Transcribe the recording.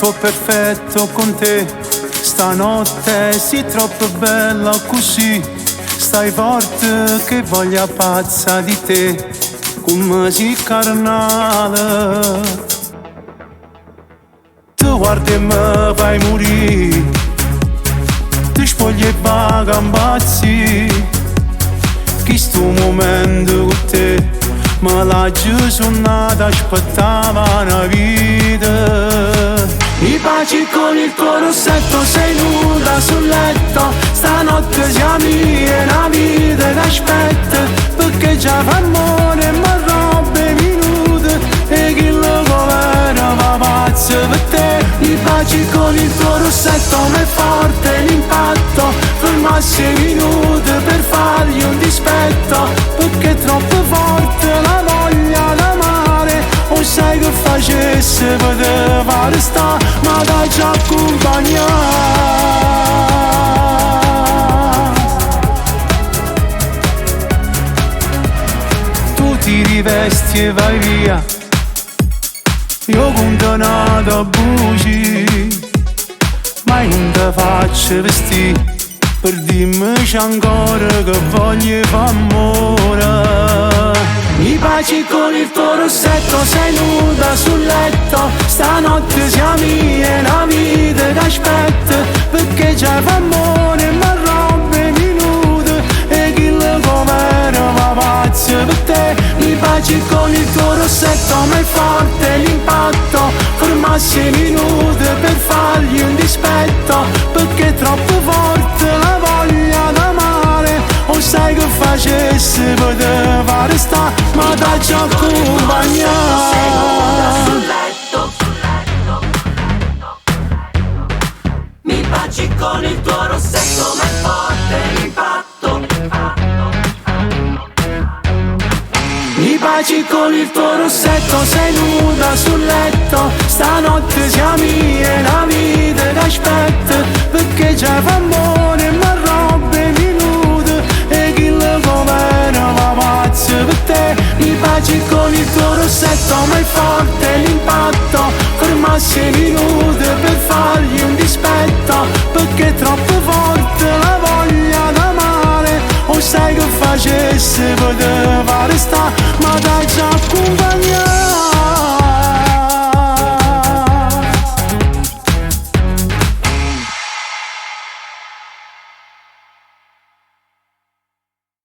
troppo perfetto con te. Stanotte sei troppo bella così. Stai forte che voglia pazza di te, come si carnale. Ti guardi e mi fai morire, ti spogli e vaga imbazzi. Questo momento con te ma la giornata aspettava una vita. Mi baci con il tuo rossetto, sei nuda sul letto. Stanotte siamo io, una vita che aspetta, perché già fa amore ma robe minute. E chi lo governa va pazzo per te. Mi baci con il tuo rossetto, ma è forte l'impatto. Fermarsi minuti per fargli un dispetto, perché è troppo forte la voglia d'amare. O sai che facesse poteva restare, ma dai già accompagnare. Tu ti rivesti e vai via, io condannato a buci, ma non te faccio vestire per dimmi ancora che voglio fare amore. Mi baci con il tuo rossetto, sei nuda sul letto. Stanotte siamo io, una vita che aspetta, perché già fa amore ma robe minute. E chi lo governa va pazzo per te. Mi baci con il tuo rossetto, ma è forte l'impatto. Fermarsi minuti per fargli un dispetto, perché è troppo forte la voglia d'amare. O sai che facesse poteva restare, ma dai già accompagnare. Mi baci con il tuo rossetto, ma è forte l'impatto. Mi baci con il tuo rossetto, sei nuda sul letto. Stanotte siamo io, una vita che aspetta, perché già fa amore ma robe minute. E chi lo governa va pazzo per te. Mi baci con il tuo rossetto, ma è forte l'impatto. Fermarsi minuti per fargli un dispetto, perché è troppo forte la voglia d'amare. O sai che facesse